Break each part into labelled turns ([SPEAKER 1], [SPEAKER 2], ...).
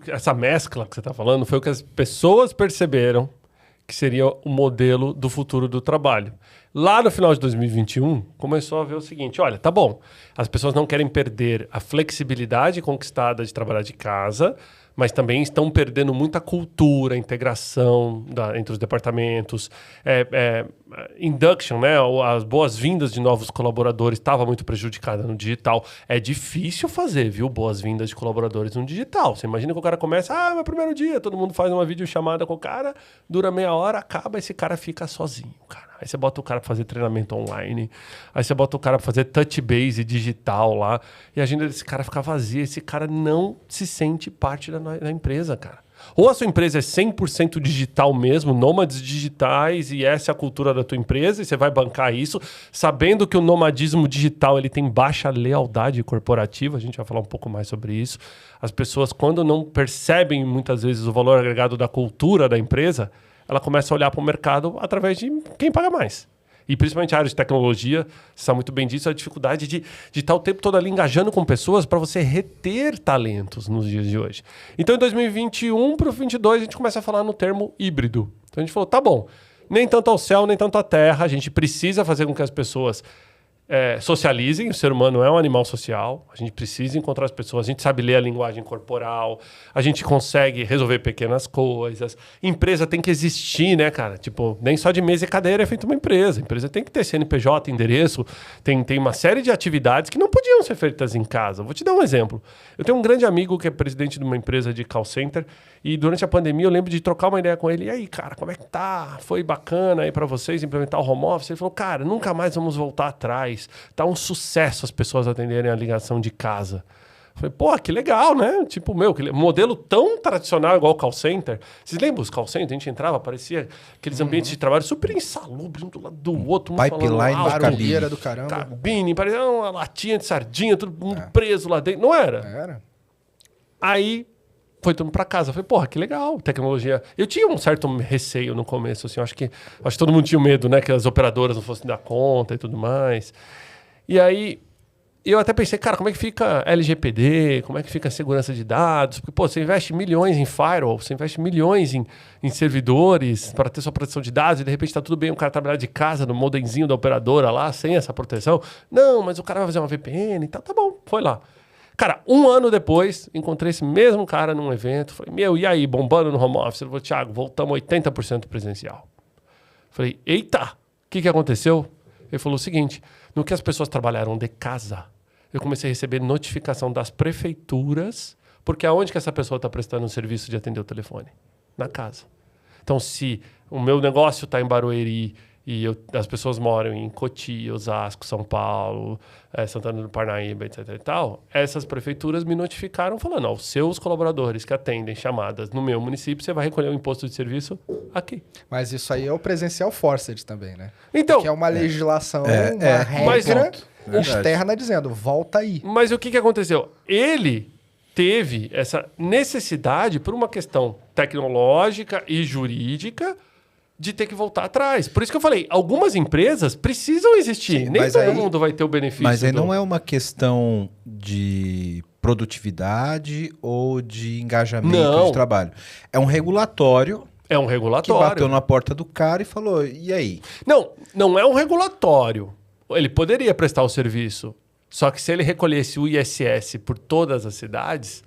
[SPEAKER 1] essa mescla que você está falando foi o que as pessoas perceberam que seria o modelo do futuro do trabalho. Lá no final de 2021, começou a ver o seguinte, olha, tá bom, as pessoas não querem perder a flexibilidade conquistada de trabalhar de casa, mas também estão perdendo muita cultura, integração entre os departamentos, induction, né? As boas-vindas de novos colaboradores estava muito prejudicada no digital. É difícil fazer, viu? Boas-vindas de colaboradores no digital. Você imagina que o cara começa, meu primeiro dia, todo mundo faz uma videochamada com o cara, dura meia hora, acaba, esse cara fica sozinho, cara. Aí você bota o cara para fazer treinamento online, aí você bota o cara para fazer touch base digital lá, e a agenda desse cara fica vazia, esse cara não se sente parte da empresa, cara. Ou a sua empresa é 100% digital mesmo, nômades digitais, e essa é a cultura da tua empresa, e você vai bancar isso, sabendo que o nomadismo digital ele tem baixa lealdade corporativa, a gente vai falar um pouco mais sobre isso. As pessoas, quando não percebem muitas vezes o valor agregado da cultura da empresa, ela começa a olhar para o mercado através de quem paga mais. E principalmente a área de tecnologia, você sabe muito bem disso, a dificuldade de estar o tempo todo ali engajando com pessoas para você reter talentos nos dias de hoje. Então, em 2021 para o 2022, a gente começa a falar no termo híbrido. Então, a gente falou, tá bom, nem tanto ao céu, nem tanto à terra, a gente precisa fazer com que as pessoas socializem, o ser humano é um animal social, a gente precisa encontrar as pessoas, a gente sabe ler a linguagem corporal, a gente consegue resolver pequenas coisas, empresa tem que existir, né, cara? Tipo, nem só de mesa e cadeira é feita uma empresa, a empresa tem que ter CNPJ, endereço, tem uma série de atividades que não podiam ser feitas em casa. Vou te dar um exemplo. Eu tenho um grande amigo que é presidente de uma empresa de call center e durante a pandemia eu lembro de trocar uma ideia com ele. E aí, cara, como é que tá? Foi bacana aí pra vocês implementar o home office? Ele falou, cara, nunca mais vamos voltar atrás. Tá um sucesso as pessoas atenderem a ligação de casa. Eu falei, pô, que legal, né? Tipo, modelo tão tradicional igual o call center. Vocês lembram os call centers? A gente entrava, parecia aqueles ambientes de trabalho super insalubres, um do lado do outro. Um
[SPEAKER 2] pipeline,
[SPEAKER 3] barulheira do caramba.
[SPEAKER 1] Cabine, parecia uma latinha de sardinha, todo mundo preso lá dentro. Não era?
[SPEAKER 3] Era.
[SPEAKER 1] Aí foi todo mundo pra casa. Eu falei, porra, que legal, tecnologia. Eu tinha um certo receio no começo, assim. Acho que todo mundo tinha medo, né? Que as operadoras não fossem dar conta e tudo mais. E aí, eu até pensei, cara, como é que fica LGPD? Como é que fica a segurança de dados? Porque, pô, você investe milhões em firewall, você investe milhões em servidores para ter sua proteção de dados e, de repente, tá tudo bem o cara trabalhar de casa no modemzinho da operadora lá, sem essa proteção. Não, mas o cara vai fazer uma VPN e tal. Tá bom, foi lá. Cara, 1 ano depois, encontrei esse mesmo cara num evento. Falei, e aí, bombando no home office? Ele falou, Thiago, voltamos 80% presencial. Falei, eita, o que aconteceu? Ele falou o seguinte, no que as pessoas trabalharam de casa, eu comecei a receber notificação das prefeituras, porque aonde que essa pessoa está prestando um serviço de atender o telefone? Na casa. Então, se o meu negócio está em Barueri e as pessoas moram em Cotia, Osasco, São Paulo, Santana do Parnaíba, etc. e tal, essas prefeituras me notificaram falando, os seus colaboradores que atendem chamadas no meu município, você vai recolher o imposto de serviço aqui.
[SPEAKER 3] Mas isso aí é o presencial forced também, né?
[SPEAKER 1] Então,
[SPEAKER 3] que é uma legislação, uma regra externa dizendo, volta aí.
[SPEAKER 1] Mas o que aconteceu? Ele teve essa necessidade por uma questão tecnológica e jurídica de ter que voltar atrás. Por isso que eu falei, algumas empresas precisam existir. Sim, nem todo mundo vai ter o benefício.
[SPEAKER 2] Mas aí não é uma questão de produtividade ou de engajamento de trabalho. É um regulatório.
[SPEAKER 1] É um regulatório.
[SPEAKER 2] Que bateu na porta do cara e falou, e aí?
[SPEAKER 1] Não é um regulatório. Ele poderia prestar o serviço. Só que se ele recolhesse o ISS por todas as cidades,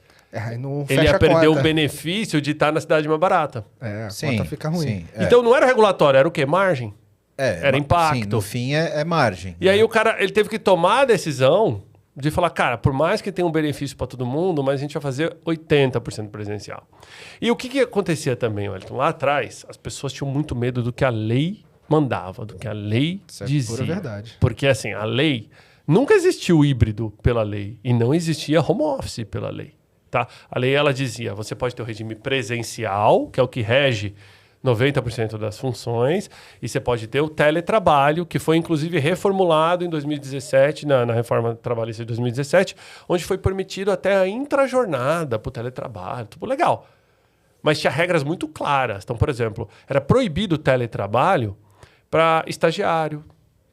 [SPEAKER 1] ele ia perder o benefício de estar na cidade mais barata.
[SPEAKER 3] A conta fica ruim.
[SPEAKER 2] Sim,
[SPEAKER 1] então não era regulatório, era o quê? Margem. Era impacto.
[SPEAKER 2] Sim, no fim é margem.
[SPEAKER 1] E aí o cara ele teve que tomar a decisão de falar, cara, por mais que tenha um benefício para todo mundo, mas a gente vai fazer 80% presencial. E o que acontecia também, Wellington? Lá atrás, as pessoas tinham muito medo do que a lei mandava, do que a lei dizia.
[SPEAKER 3] Pura verdade.
[SPEAKER 1] Porque assim, a lei... Nunca existiu híbrido pela lei e não existia home office pela lei. Tá? A lei ela dizia, você pode ter o regime presencial, que é o que rege 90% das funções, e você pode ter o teletrabalho, que foi inclusive reformulado em 2017, na reforma trabalhista de 2017, onde foi permitido até a intrajornada para o teletrabalho, tudo legal. Mas tinha regras muito claras. Então, por exemplo, era proibido o teletrabalho para estagiário,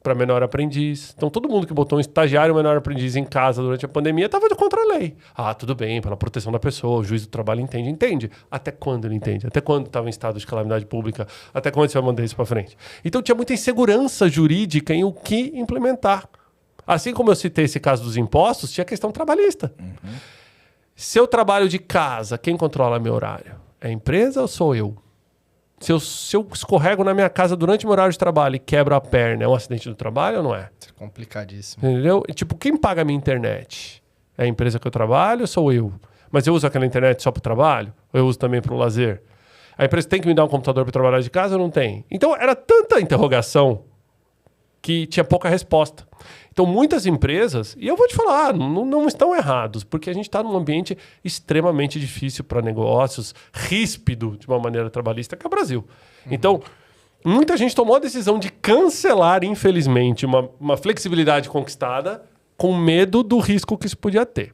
[SPEAKER 1] para menor aprendiz. Então, todo mundo que botou um estagiário menor aprendiz em casa durante a pandemia estava contra a lei. Ah, tudo bem, pela proteção da pessoa, o juiz do trabalho entende. Até quando ele entende? Até quando estava em estado de calamidade pública? Até quando você vai mandar isso para frente? Então, tinha muita insegurança jurídica em o que implementar. Assim como eu citei esse caso dos impostos, tinha a questão trabalhista. Se eu trabalho de casa, quem controla meu horário? É a empresa ou sou eu? Se eu escorrego na minha casa durante o meu horário de trabalho e quebro a perna, é um acidente do trabalho ou não é?
[SPEAKER 3] Isso é complicadíssimo.
[SPEAKER 1] Entendeu? E, tipo, quem paga a minha internet? É a empresa que eu trabalho ou sou eu? Mas eu uso aquela internet só para o trabalho? Ou eu uso também para o lazer? A empresa tem que me dar um computador para trabalhar de casa ou não tem? Então, era tanta interrogação que tinha pouca resposta. Então, muitas empresas, e eu vou te falar, não estão errados, porque a gente está num ambiente extremamente difícil para negócios, ríspido de uma maneira trabalhista, que é o Brasil. Então, muita gente tomou a decisão de cancelar, infelizmente, uma flexibilidade conquistada com medo do risco que isso podia ter.